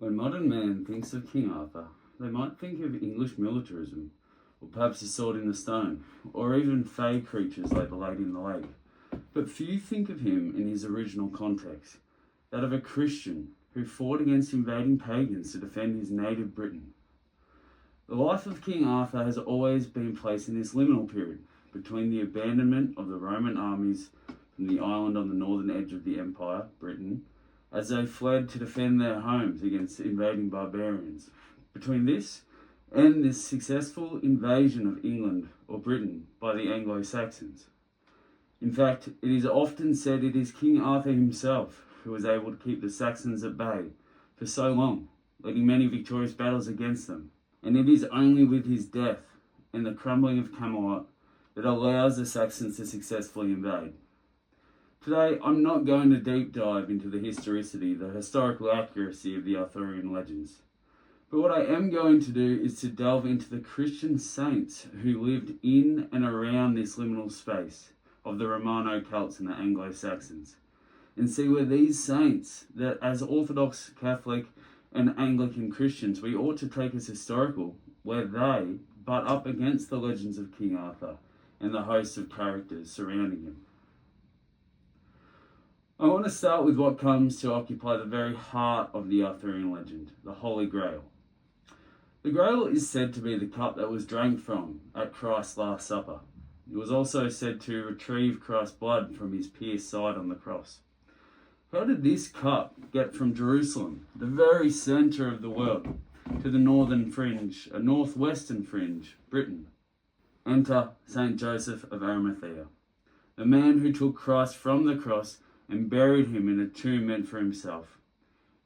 When modern man thinks of King Arthur, they might think of English militarism, or perhaps a sword in the stone, or even fey creatures like the Lady in the Lake. But few think of him in his original context, that of a Christian who fought against invading pagans to defend his native Britain. The life of King Arthur has always been placed in this liminal period between the abandonment of the Roman armies from the island on the northern edge of the empire, Britain, as they fled to defend their homes against invading barbarians. Between this and this successful invasion of England or Britain by the Anglo-Saxons. In fact, it is often said it is King Arthur himself who was able to keep the Saxons at bay for so long, leading many victorious battles against them. And it is only with his death and the crumbling of Camelot that allows the Saxons to successfully invade. Today, I'm not going to deep dive into the historicity, the historical accuracy of the Arthurian legends. But what I am going to do is to delve into the Christian saints who lived in and around this liminal space of the Romano-Celts and the Anglo-Saxons, and see where these saints, that as Orthodox, Catholic, and Anglican Christians we ought to take as historical, where they butt up against the legends of King Arthur and the host of characters surrounding him. I want to start with what comes to occupy the very heart of the Arthurian legend, the Holy Grail. The Grail is said to be the cup that was drank from at Christ's Last Supper. It was also said to retrieve Christ's blood from his pierced side on the cross. How did this cup get from Jerusalem, the very centre of the world, to the northwestern fringe, Britain? Enter Saint Joseph of Arimathea, the man who took Christ from the cross and buried him in a tomb meant for himself.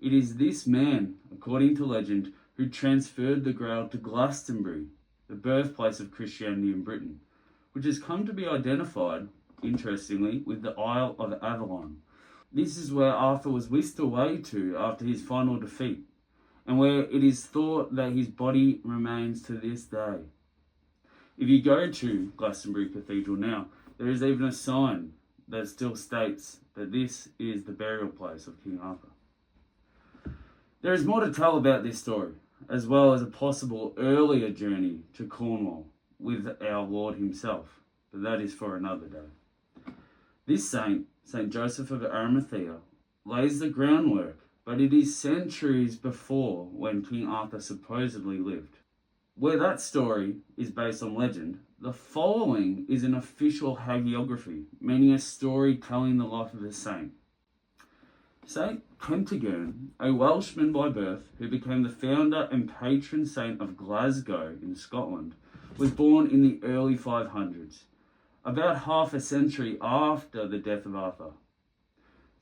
It is this man, according to legend, who transferred the Grail to Glastonbury, the birthplace of Christianity in Britain, which has come to be identified, interestingly, with the Isle of Avalon. This is where Arthur was whisked away to after his final defeat, and where it is thought that his body remains to this day. If you go to Glastonbury Cathedral now, there is even a sign that still states that this is the burial place of King Arthur. There is more to tell about this story, as well as a possible earlier journey to Cornwall with our Lord himself, but that is for another day. This saint, Saint Joseph of Arimathea, lays the groundwork, but it is centuries before when King Arthur supposedly lived. Where that story is based on legend, the following is an official hagiography, meaning a story telling the life of a saint. Saint Kentigern, a Welshman by birth who became the founder and patron saint of Glasgow in Scotland, was born in the early 500s, about half a century after the death of Arthur.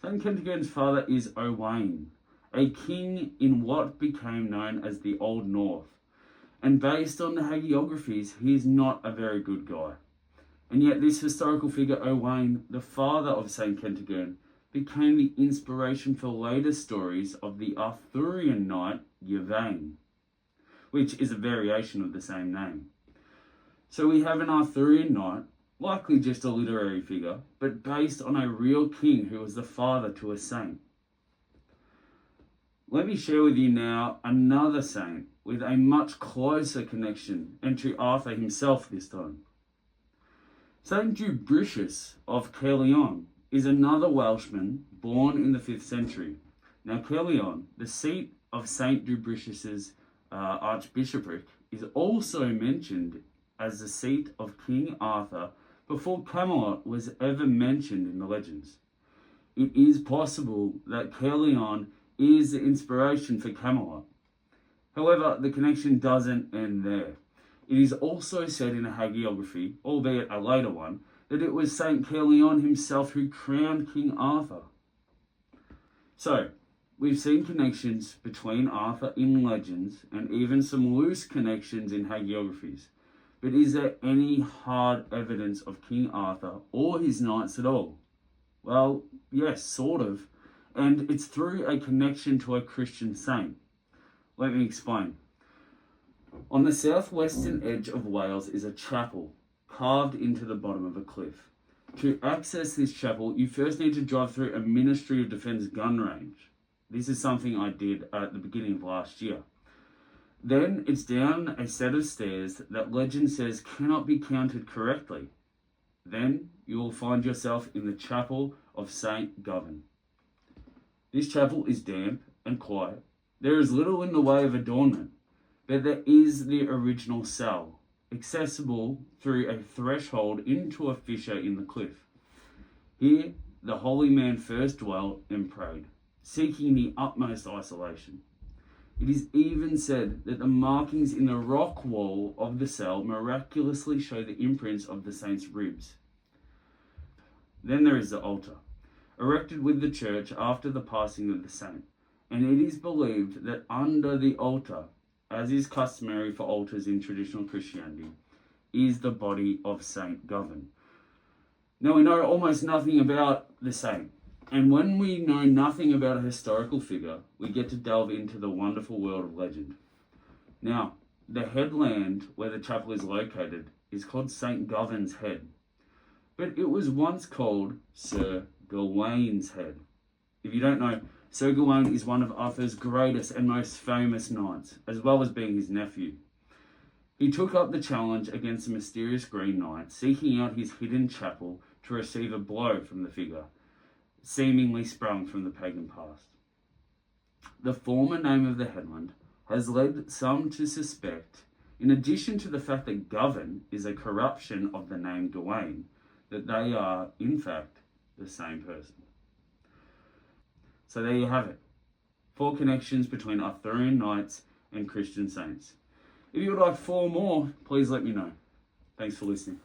Saint Kentigern's father is Owain, a king in what became known as the Old North, and based on the hagiographies, he is not a very good guy. And yet this historical figure, Owain, the father of Saint Kentigern, became the inspiration for later stories of the Arthurian knight Yvain, which is a variation of the same name. So we have an Arthurian knight, likely just a literary figure, but based on a real king who was the father to a saint. Let me share with you now another saint with a much closer connection, and to Arthur himself this time. Saint Dubricius of Caerleon is another Welshman born in the 5th century. Now Caerleon, the seat of Saint Dubricius's archbishopric, is also mentioned as the seat of King Arthur before Camelot was ever mentioned in the legends. It is possible that Caerleon is the inspiration for Camelot. However, the connection doesn't end there. It is also said in a hagiography, albeit a later one, that it was Saint Caerleon himself who crowned King Arthur. So, we've seen connections between Arthur in legends and even some loose connections in hagiographies. But is there any hard evidence of King Arthur or his knights at all? Well, yes, sort of. And it's through a connection to a Christian saint. Let me explain. On the southwestern edge of Wales is a chapel carved into the bottom of a cliff. To access this chapel, you first need to drive through a Ministry of Defence gun range. This is something I did at the beginning of last year. Then it's down a set of stairs that legend says cannot be counted correctly. Then you will find yourself in the chapel of St. Govan. This chapel is damp and quiet. There is little in the way of adornment, but there is the original cell, accessible through a threshold into a fissure in the cliff. Here, the holy man first dwelt and prayed, seeking the utmost isolation. It is even said that the markings in the rock wall of the cell miraculously show the imprints of the saint's ribs. Then there is the altar, erected with the church after the passing of the saint, and it is believed that under the altar, as is customary for altars in traditional Christianity, is the body of St. Govan. Now, we know almost nothing about the saint, and when we know nothing about a historical figure, we get to delve into the wonderful world of legend. Now, the headland where the chapel is located is called St. Govan's Head, but it was once called Sir Gawain's Head. If you don't know, Sir Gawain is one of Arthur's greatest and most famous knights, as well as being his nephew. He took up the challenge against the mysterious Green Knight, seeking out his hidden chapel to receive a blow from the figure, seemingly sprung from the pagan past. The former name of the headland has led some to suspect, in addition to the fact that Govan is a corruption of the name Gawain, that they are, in fact, the same person. So there you have it. 4 connections between Arthurian knights and Christian saints. If you would like 4 more, please let me know. Thanks for listening.